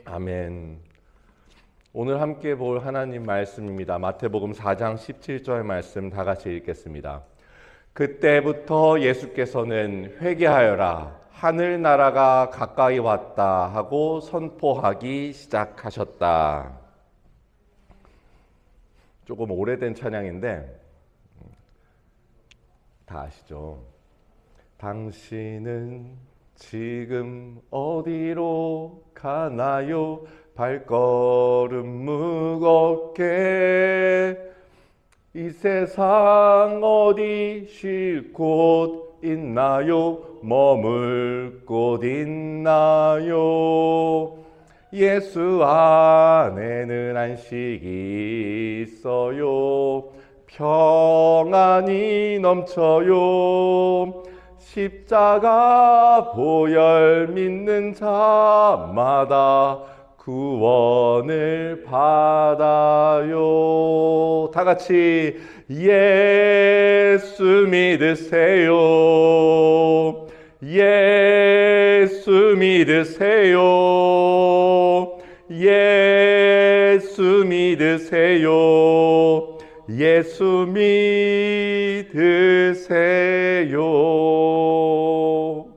아멘. 오늘 함께 볼 하나님 말씀입니다. 마태복음 4장 17절 말씀 다 같이 읽겠습니다. 그때부터 예수께서는 회개하여라, 하늘나라가 가까이 왔다 하고 선포하기 시작하셨다. 조금 오래된 찬양인데 다 아시죠? 당신은 지금 어디로 가나요? 발걸음 무겁게 이 세상 어디 쉴 곳 있나요? 머물 곳 있나요? 예수 안에는 안식이 있어요. 평안이 넘쳐요. 십자가 보혈 믿는 자마다 구원을 받아요. 다 같이 예수 믿으세요. 예수 믿으세요. 예수 믿으세요. 예수 믿으세요.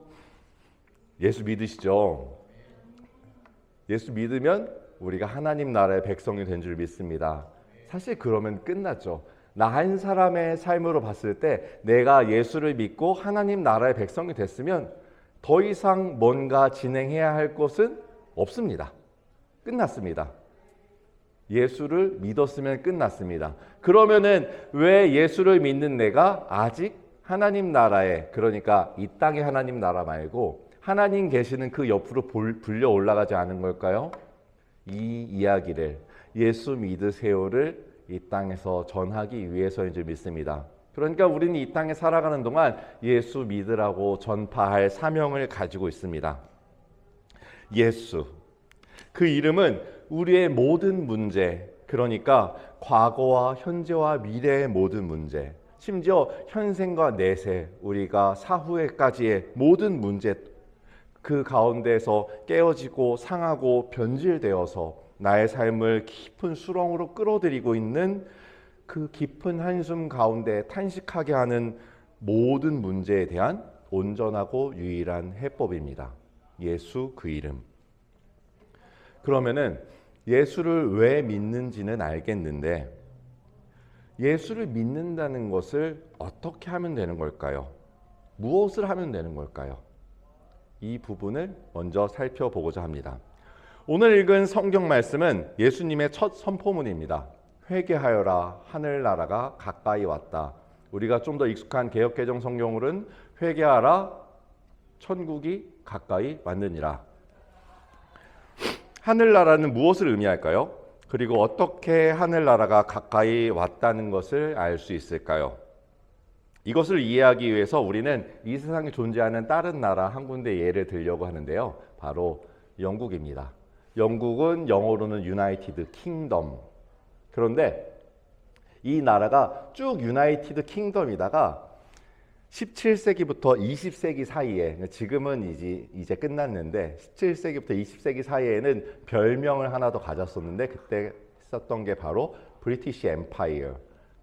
예수 믿으시죠? 예수 믿으면 우리가 하나님 나라의 백성이 된 줄 믿습니다. 사실 그러면 끝났죠. 나 한 사람의 삶으로 봤을 때 내가 예수를 믿고 하나님 나라의 백성이 됐으면 더 이상 뭔가 진행해야 할 것은 없습니다. 끝났습니다. 예수를 믿었으면 끝났습니다. 그러면은 왜 예수를 믿는 내가 아직 하나님 나라에, 그러니까 이 땅의 하나님 나라 말고 하나님 계시는 그 옆으로 불려 올라가지 않은 걸까요? 이 이야기를, 예수 믿으세요를 이 땅에서 전하기 위해서인 줄 믿습니다. 그러니까 우리는 이 땅에 살아가는 동안 예수 믿으라고 전파할 사명을 가지고 있습니다. 예수, 그 이름은 우리의 모든 문제, 그러니까 과거와 현재와 미래의 모든 문제, 심지어 현생과 내세, 우리가 사후에까지의 모든 문제, 그 가운데서 깨어지고 상하고 변질되어서 나의 삶을 깊은 수렁으로 끌어들이고 있는 그 깊은 한숨 가운데 탄식하게 하는 모든 문제에 대한 온전하고 유일한 해법입니다. 예수 그 이름. 그러면은 예수를 왜 믿는지는 알겠는데 예수를 믿는다는 것을 어떻게 하면 되는 걸까요? 무엇을 하면 되는 걸까요? 이 부분을 먼저 살펴보고자 합니다. 오늘 읽은 성경 말씀은 예수님의 첫 선포문입니다. 회개하여라, 하늘나라가 가까이 왔다. 우리가 좀 더 익숙한 개역개정 성경으로는 회개하라, 천국이 가까이 왔느니라. 하늘나라는 무엇을 의미할까요? 그리고 어떻게 하늘나라가 가까이 왔다는 것을 알 수 있을까요? 이것을 이해하기 위해서 우리는 이 세상에 존재하는 다른 나라 한 군데 예를 들려고 하는데요. 바로 영국입니다. 영국은 영어로는 유나이티드 킹덤. 그런데 이 나라가 쭉 유나이티드 킹덤이다가 17세기부터 20세기 사이에, 지금은 이제 끝났는데 17세기부터 20세기 사이에는 별명을 하나 더 가졌었는데 그때 썼던 게 바로 브리티시 엠파이어,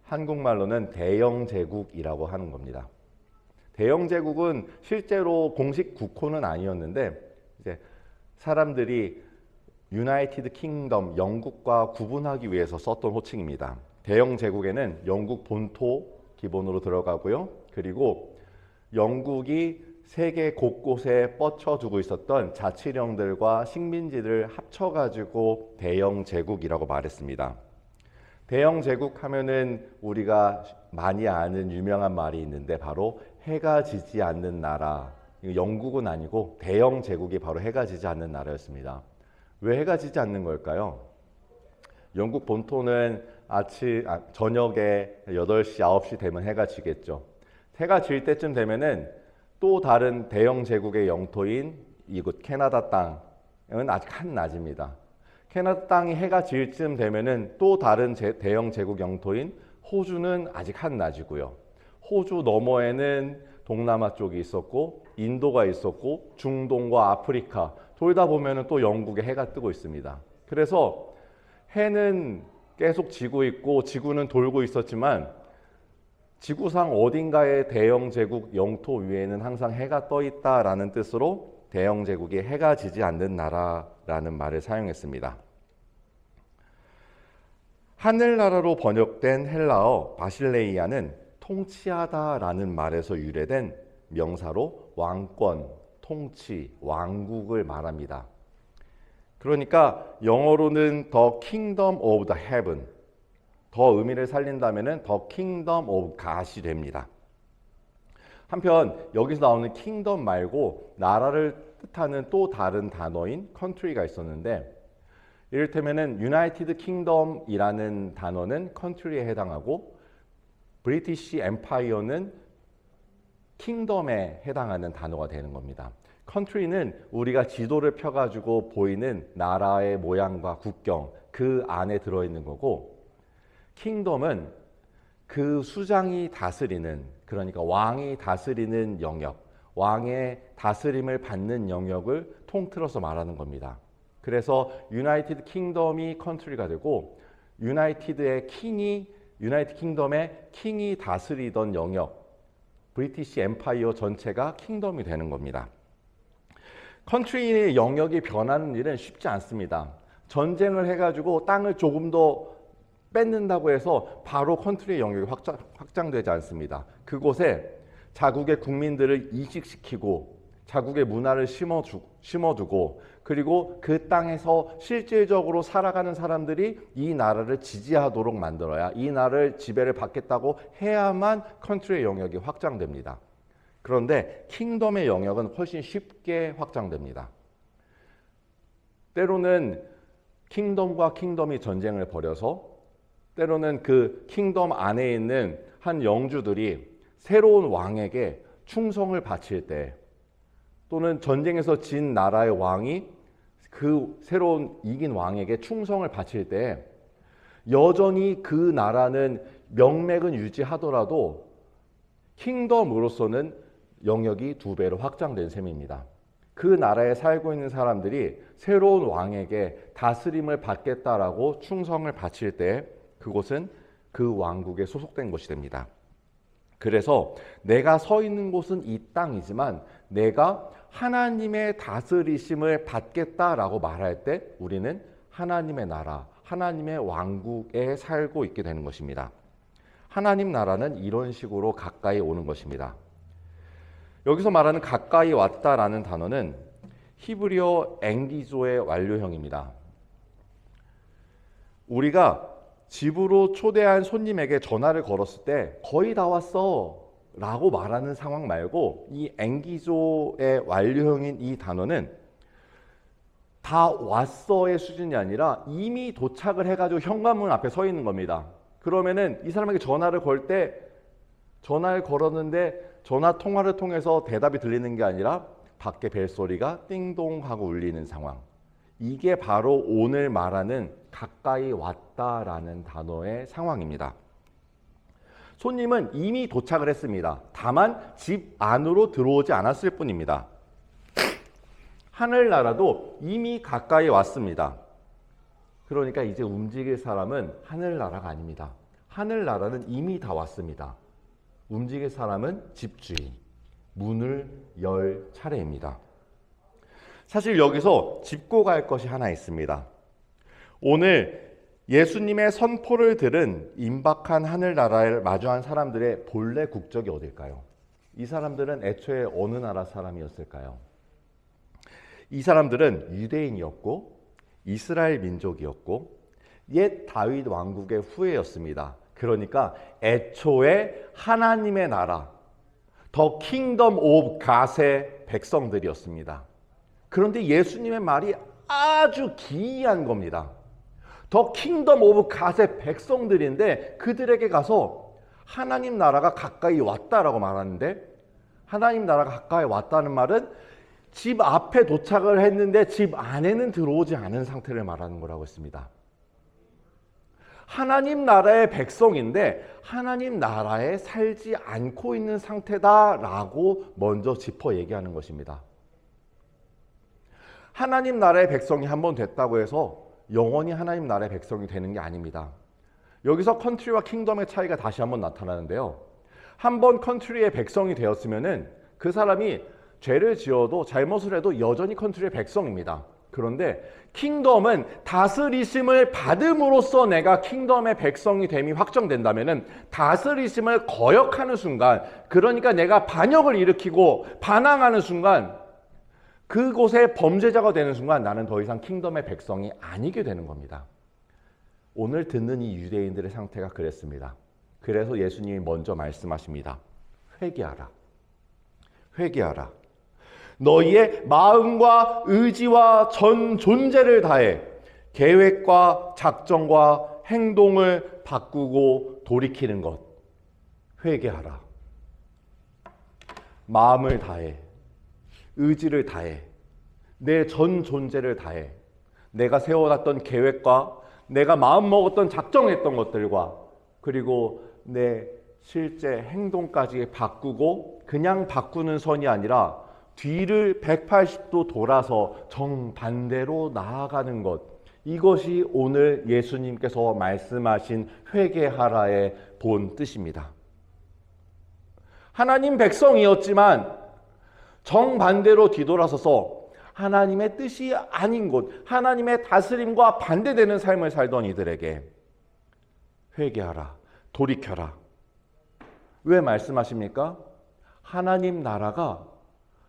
한국말로는 대영제국이라고 하는 겁니다. 대영제국은 실제로 공식 국호는 아니었는데 이제 사람들이 유나이티드 킹덤, 영국과 구분하기 위해서 썼던 호칭입니다. 대영제국에는 영국 본토 기본으로 들어가고요. 그리고 영국이 세계 곳곳에 뻗쳐두고 있었던 자치령들과 식민지를 합쳐가지고 대영제국이라고 말했습니다. 대영제국 하면은 우리가 많이 아는 유명한 말이 있는데 바로 해가 지지 않는 나라. 영국은 아니고 대영제국이 바로 해가 지지 않는 나라였습니다. 왜 해가 지지 않는 걸까요? 영국 본토는 저녁에 8시, 9시 되면 해가 지겠죠. 해가 질 때쯤 되면은 또 다른 대영 제국의 영토인 이곳 캐나다 땅은 아직 한낮입니다. 캐나다 땅이 해가 질 쯤 되면은 또 다른 대영 제국 영토인 호주는 아직 한낮이고요. 호주 너머에는 동남아 쪽이 있었고 인도가 있었고 중동과 아프리카, 돌다 보면은 또 영국에 해가 뜨고 있습니다. 그래서 해는 계속 지고 있고 지구는 돌고 있었지만 지구상 어딘가의 대영 제국 영토 위에는 항상 해가 떠 있다라는 뜻으로 대영 제국이 해가 지지 않는 나라라는 말을 사용했습니다. 하늘나라로 번역된 헬라어 바실레이아는 통치하다라는 말에서 유래된 명사로 왕권, 통치, 왕국을 말합니다. 그러니까 영어로는 The Kingdom of the Heaven, 더 의미를 살린다면 The Kingdom of God이 됩니다. 한편 여기서 나오는 킹덤 말고 나라를 뜻하는 또 다른 단어인 country가 있었는데, 이를테면은 United Kingdom이라는 단어는 country에 해당하고 British Empire는 킹덤에 해당하는 단어가 되는 겁니다. country는 우리가 지도를 펴가지고 보이는 나라의 모양과 국경, 그 안에 들어있는 거고, 킹덤은 그 수장이 다스리는, 그러니까 왕이 다스리는 영역, 왕의 다스림을 받는 영역을 통틀어서 말하는 겁니다. 그래서 유나이티드 킹덤이 컨트리가 되고 유나이티드 킹덤의 킹이 다스리던 영역, 브리티시 엠파이어 전체가 킹덤이 되는 겁니다. 컨트리의 영역이 변하는 일은 쉽지 않습니다. 전쟁을 해가지고 땅을 조금 더 뺏는다고 해서 바로 컨트리의 영역이 확장되지 않습니다. 그곳에 자국의 국민들을 이식시키고 자국의 문화를 심어두고 그리고 그 땅에서 실질적으로 살아가는 사람들이 이 나라를 지지하도록 만들어야, 이 나라를 지배를 받겠다고 해야만 컨트리의 영역이 확장됩니다. 그런데 킹덤의 영역은 훨씬 쉽게 확장됩니다. 때로는 킹덤과 킹덤이 전쟁을 벌여서, 때로는 그 킹덤 안에 있는 한 영주들이 새로운 왕에게 충성을 바칠 때, 또는 전쟁에서 진 나라의 왕이 그 새로운 이긴 왕에게 충성을 바칠 때 여전히 그 나라는 명맥은 유지하더라도 킹덤으로서는 영역이 2배로 확장된 셈입니다. 그 나라에 살고 있는 사람들이 새로운 왕에게 다스림을 받겠다라고 충성을 바칠 때 그곳은 그 왕국에 소속된 것이 됩니다. 그래서 내가 서 있는 곳은 이 땅이지만 내가 하나님의 다스리심을 받겠다라고 말할 때 우리는 하나님의 나라, 하나님의 왕국에 살고 있게 되는 것입니다. 하나님 나라는 이런 식으로 가까이 오는 것입니다. 여기서 말하는 가까이 왔다라는 단어는 히브리어 앵기조의 완료형입니다. 우리가 집으로 초대한 손님에게 전화를 걸었을 때 거의 다 왔어 라고 말하는 상황 말고, 이 앵기조의 완료형인 이 단어는 다 왔어의 수준이 아니라 이미 도착을 해가지고 현관문 앞에 서 있는 겁니다. 그러면은 이 사람에게 전화를 걸 때 전화를 걸었는데 전화 통화를 통해서 대답이 들리는 게 아니라 밖에 벨소리가 띵동 하고 울리는 상황, 이게 바로 오늘 말하는 가까이 왔다라는 단어의 상황입니다. 손님은 이미 도착을 했습니다. 다만 집 안으로 들어오지 않았을 뿐입니다. 하늘나라도 이미 가까이 왔습니다. 그러니까 이제 움직일 사람은 하늘나라가 아닙니다. 하늘나라는 이미 다 왔습니다. 움직일 사람은 집주인, 문을 열 차례입니다. 사실 여기서 짚고 갈 것이 하나 있습니다. 오늘 예수님의 선포를 들은 임박한 하늘나라를 마주한 사람들의 본래 국적이 어딜까요? 이 사람들은 애초에 어느 나라 사람이었을까요? 이 사람들은 유대인이었고 이스라엘 민족이었고 옛 다윗 왕국의 후예였습니다. 그러니까 애초에 하나님의 나라, 더 킹덤 오브 갓의 백성들이었습니다. 그런데 예수님의 말이 아주 기이한 겁니다. 더 킹덤 오브 갓의 백성들인데 그들에게 가서 하나님 나라가 가까이 왔다라고 말하는데, 하나님 나라가 가까이 왔다는 말은 집 앞에 도착을 했는데 집 안에는 들어오지 않은 상태를 말하는 거라고 했습니다. 하나님 나라의 백성인데 하나님 나라에 살지 않고 있는 상태다라고 먼저 짚어 얘기하는 것입니다. 하나님 나라의 백성이 한번 됐다고 해서 영원히 하나님 나라의 백성이 되는 게 아닙니다. 여기서 컨트리와 킹덤의 차이가 다시 한번 나타나는데요. 한번 컨트리의 백성이 되었으면은 그 사람이 죄를 지어도 잘못을 해도 여전히 컨트리의 백성입니다. 그런데 킹덤은 다스리심을 받음으로써 내가 킹덤의 백성이 됨이 확정된다면은 다스리심을 거역하는 순간, 그러니까 내가 반역을 일으키고 반항하는 순간, 그곳에 범죄자가 되는 순간 나는 더 이상 킹덤의 백성이 아니게 되는 겁니다. 오늘 듣는 이 유대인들의 상태가 그랬습니다. 그래서 예수님이 먼저 말씀하십니다. 회개하라. 회개하라. 너희의 마음과 의지와 전 존재를 다해 계획과 작정과 행동을 바꾸고 돌이키는 것. 회개하라. 마음을 다해, 의지를 다해, 내 전 존재를 다해, 내가 세워놨던 계획과 내가 마음먹었던 작정했던 것들과 그리고 내 실제 행동까지 바꾸고, 그냥 바꾸는 선이 아니라 뒤를 180도 돌아서 정반대로 나아가는 것. 이것이 오늘 예수님께서 말씀하신 회개하라의 본 뜻입니다. 하나님 백성이었지만 정반대로 뒤돌아서서 하나님의 뜻이 아닌 곳, 하나님의 다스림과 반대되는 삶을 살던 이들에게 회개하라, 돌이켜라. 왜 말씀하십니까? 하나님 나라가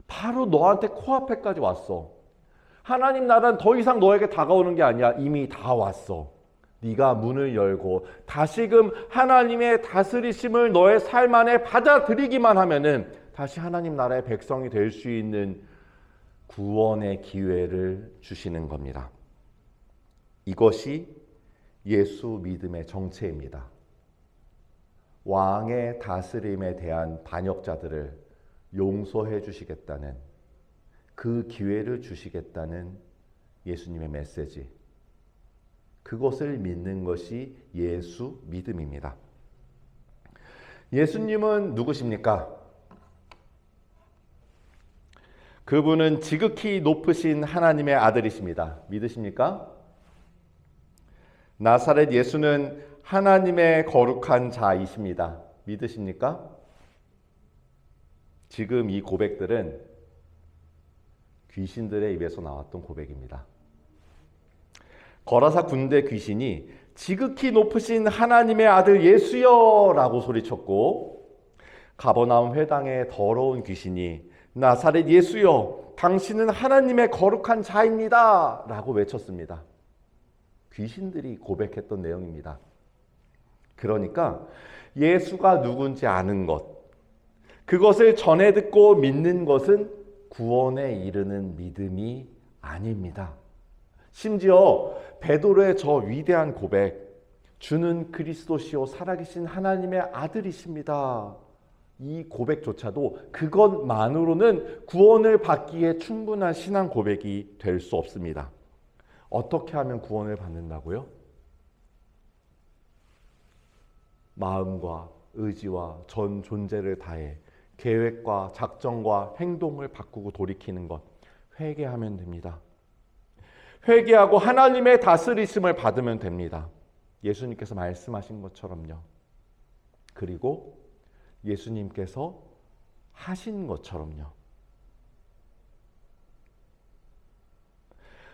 바로 너한테 코앞에까지 왔어. 하나님 나라는 더 이상 너에게 다가오는 게 아니야. 이미 다 왔어. 네가 문을 열고 다시금 하나님의 다스리심을 너의 삶 안에 받아들이기만 하면은 다시 하나님 나라의 백성이 될 수 있는 구원의 기회를 주시는 겁니다. 이것이 예수 믿음의 정체입니다. 왕의 다스림에 대한 반역자들을 용서해 주시겠다는, 그 기회를 주시겠다는 예수님의 메시지. 그것을 믿는 것이 예수 믿음입니다. 예수님은 누구십니까? 그분은 지극히 높으신 하나님의 아들이십니다. 믿으십니까? 나사렛 예수는 하나님의 거룩한 자이십니다. 믿으십니까? 지금 이 고백들은 귀신들의 입에서 나왔던 고백입니다. 거라사 군대 귀신이 지극히 높으신 하나님의 아들 예수여 라고 소리쳤고, 가버나움 회당의 더러운 귀신이 나사렛 예수여 당신은 하나님의 거룩한 자입니다 라고 외쳤습니다. 귀신들이 고백했던 내용입니다. 그러니까 예수가 누군지 아는 것, 그것을 전해 듣고 믿는 것은 구원에 이르는 믿음이 아닙니다. 심지어 베드로의 저 위대한 고백, 주는 그리스도시요 살아계신 하나님의 아들이십니다. 이 고백조차도 그것만으로는 구원을 받기에 충분한 신앙 고백이 될 수 없습니다. 어떻게 하면 구원을 받는다고요? 마음과 의지와 전 존재를 다해 계획과 작정과 행동을 바꾸고 돌이키는 것, 회개하면 됩니다. 회개하고 하나님의 다스리심을 받으면 됩니다. 예수님께서 말씀하신 것처럼요. 그리고 예수님께서 하신 것처럼요.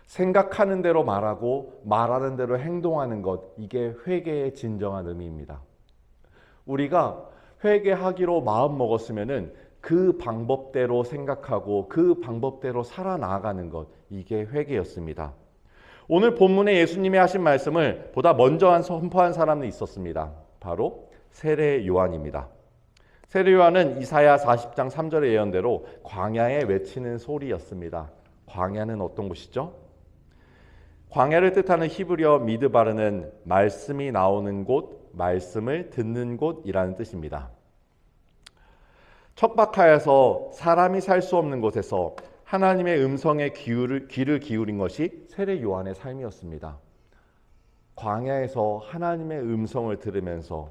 생각하는 대로 말하고 말하는 대로 행동하는 것, 이게 회개의 진정한 의미입니다. 우리가 회개하기로 마음 먹었으면은 그 방법대로 생각하고 그 방법대로 살아나가는 것, 이게 회개였습니다. 오늘 본문에 예수님이 하신 말씀을 보다 먼저 선포한 사람이 있었습니다. 바로 세례 요한입니다. 세례 요한은 이사야 40장 3절의 예언대로 광야에 외치는 소리였습니다. 광야는 어떤 곳이죠? 광야를 뜻하는 히브리어 미드바르는 말씀이 나오는 곳, 말씀을 듣는 곳이라는 뜻입니다. 척박하여서 사람이 살 수 없는 곳에서 하나님의 음성에 귀를 기울인 것이 세례 요한의 삶이었습니다. 광야에서 하나님의 음성을 들으면서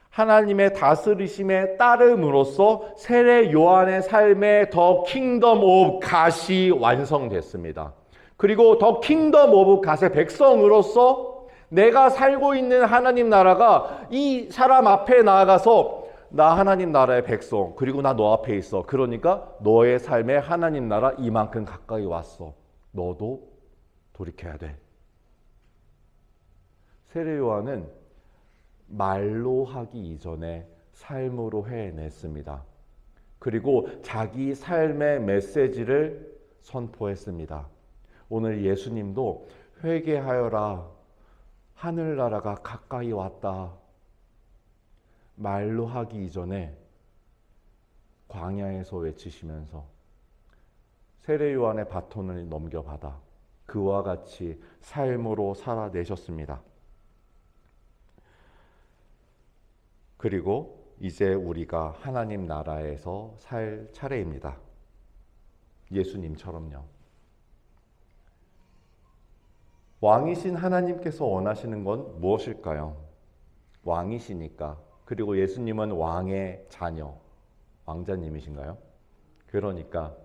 하나님의 다스리심에 따름으로써 세례 요한의 삶에 더 킹덤 오브 갓이 완성됐습니다. 그리고 더 킹덤 오브 갓의 백성으로서 내가 살고 있는 하나님 나라가 이 사람 앞에 나아가서 나 하나님 나라의 백성, 그리고 나 너 앞에 있어. 그러니까 너의 삶에 하나님 나라 이만큼 가까이 왔어. 너도 돌이켜야 돼. 세례 요한은 말로 하기 이전에 삶으로 해냈습니다. 그리고 자기 삶의 메시지를 선포했습니다. 오늘 예수님도 회개하여라. 하늘나라가 가까이 왔다. 말로 하기 이전에 광야에서 외치시면서 세례 요한의 바톤을 넘겨받아 그와 같이 삶으로 살아내셨습니다. 그리고 이제 우리가 하나님 나라에서 살 차례입니다. 예수님처럼요. 왕이신 하나님께서 원하시는 건 무엇일까요? 왕이시니까. 그리고 예수님은 왕의 자녀, 왕자님이신가요? 그러니까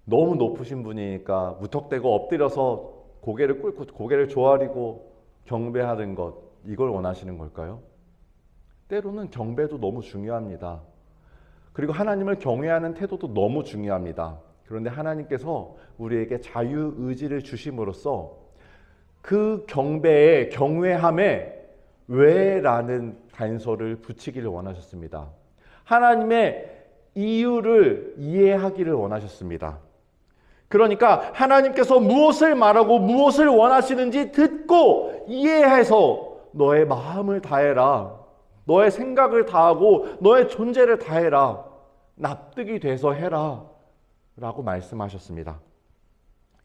너무 높으신 분이니까 무턱대고 엎드려서 고개를 꿇고 고개를 조아리고 경배하는 것, 이걸 원하시는 걸까요? 때로는 경배도 너무 중요합니다. 그리고 하나님을 경외하는 태도도 너무 중요합니다. 그런데 하나님께서 우리에게 자유의지를 주심으로써 그 경배에, 경외함에 왜라는 단서를 붙이기를 원하셨습니다. 하나님의 이유를 이해하기를 원하셨습니다. 그러니까 하나님께서 무엇을 말하고 무엇을 원하시는지 듣고 이해해서 너의 마음을 다해라. 너의 생각을 다하고 너의 존재를 다해라. 납득이 돼서 해라. 라고 말씀하셨습니다.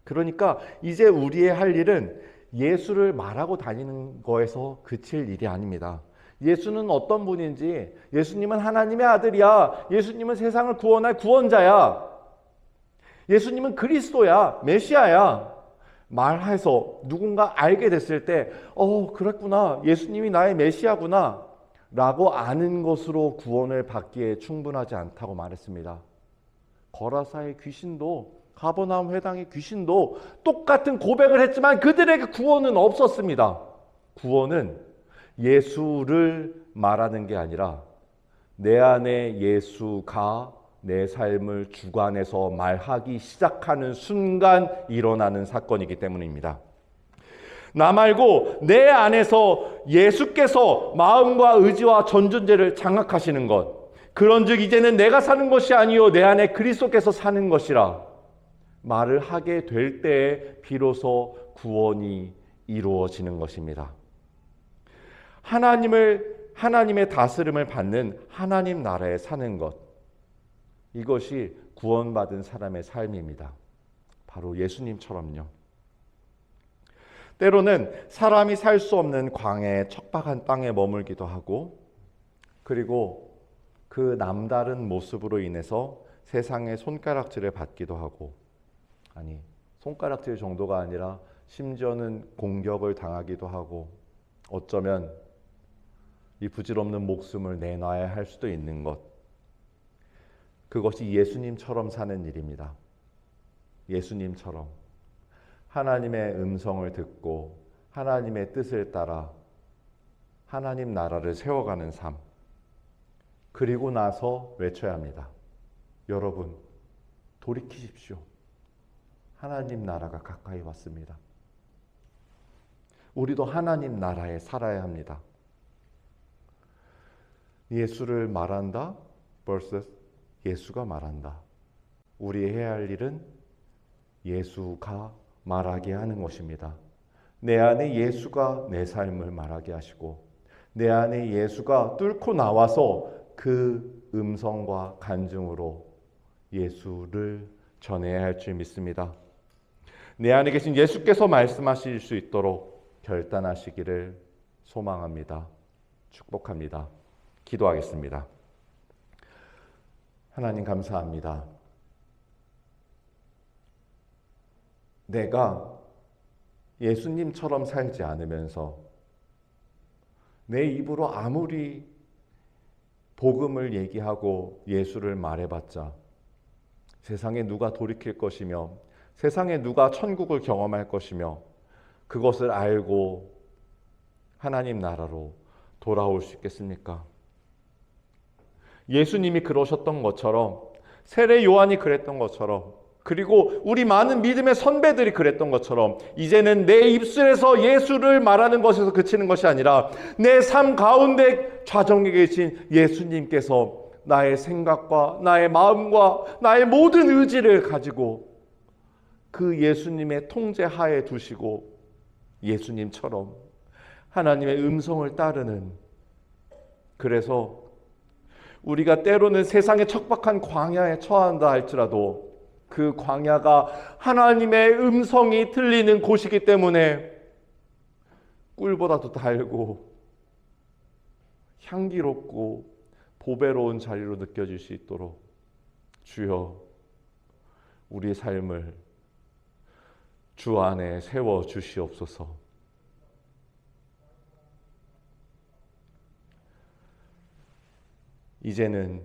그러니까 이제 우리의 할 일은 예수를 말하고 다니는 거에서 그칠 일이 아닙니다. 예수는 어떤 분인지, 예수님은 하나님의 아들이야. 예수님은 세상을 구원할 구원자야. 예수님은 그리스도야. 메시아야. 말해서 누군가 알게 됐을 때 그랬구나. 예수님이 나의 메시아구나. 라고 아는 것으로 구원을 받기에 충분하지 않다고 말했습니다. 거라사의 귀신도, 가버나움 회당의 귀신도 똑같은 고백을 했지만 그들에게 구원은 없었습니다. 구원은 예수를 말하는 게 아니라 내 안에 예수가 내 삶을 주관해서 말하기 시작하는 순간 일어나는 사건이기 때문입니다. 나 말고 내 안에서 예수께서 마음과 의지와 전존재를 장악하시는 것, 그런즉 이제는 내가 사는 것이 아니요 내 안에 그리스도께서 사는 것이라 말을 하게 될 때에 비로소 구원이 이루어지는 것입니다. 하나님의 다스림을 받는 하나님 나라에 사는 것, 이것이 구원받은 사람의 삶입니다. 바로 예수님처럼요. 때로는 사람이 살 수 없는 광야의 척박한 땅에 머물기도 하고, 그리고 그 남다른 모습으로 인해서 세상의 손가락질을 받기도 하고, 아니 손가락질 정도가 아니라 심지어는 공격을 당하기도 하고, 어쩌면 이 부질없는 목숨을 내놔야 할 수도 있는 것, 그것이 예수님처럼 사는 일입니다. 예수님처럼 하나님의 음성을 듣고 하나님의 뜻을 따라 하나님 나라를 세워가는 삶, 그리고 나서 외쳐야 합니다. 여러분, 돌이키십시오. 하나님 나라가 가까이 왔습니다. 우리도 하나님 나라에 살아야 합니다. 예수를 말한다 vs 예수가 말한다. 우리 해야 할 일은 예수가 말하게 하는 것입니다. 내 안에 예수가 내 삶을 말하게 하시고, 내 안에 예수가 뚫고 나와서 그 음성과 간증으로 예수를 전해야 할 줄 믿습니다. 내 안에 계신 예수께서 말씀하실 수 있도록 결단하시기를 소망합니다. 축복합니다. 기도하겠습니다. 하나님 감사합니다. 내가 예수님처럼 살지 않으면서 내 입으로 아무리 복음을 얘기하고 예수를 말해봤자 세상에 누가 돌이킬 것이며 세상에 누가 천국을 경험할 것이며 그것을 알고 하나님 나라로 돌아올 수 있겠습니까? 예수님이 그러셨던 것처럼, 세례 요한이 그랬던 것처럼, 그리고 우리 많은 믿음의 선배들이 그랬던 것처럼 이제는 내 입술에서 예수를 말하는 것에서 그치는 것이 아니라 내 삶 가운데 좌정에 계신 예수님께서 나의 생각과 나의 마음과 나의 모든 의지를 가지고 그 예수님의 통제하에 두시고 예수님처럼 하나님의 음성을 따르는, 그래서 우리가 때로는 세상의 척박한 광야에 처한다 할지라도 그 광야가 하나님의 음성이 들리는 곳이기 때문에 꿀보다도 달고 향기롭고 보배로운 자리로 느껴질 수 있도록 주여 우리의 삶을 주 안에 세워 주시옵소서. 이제는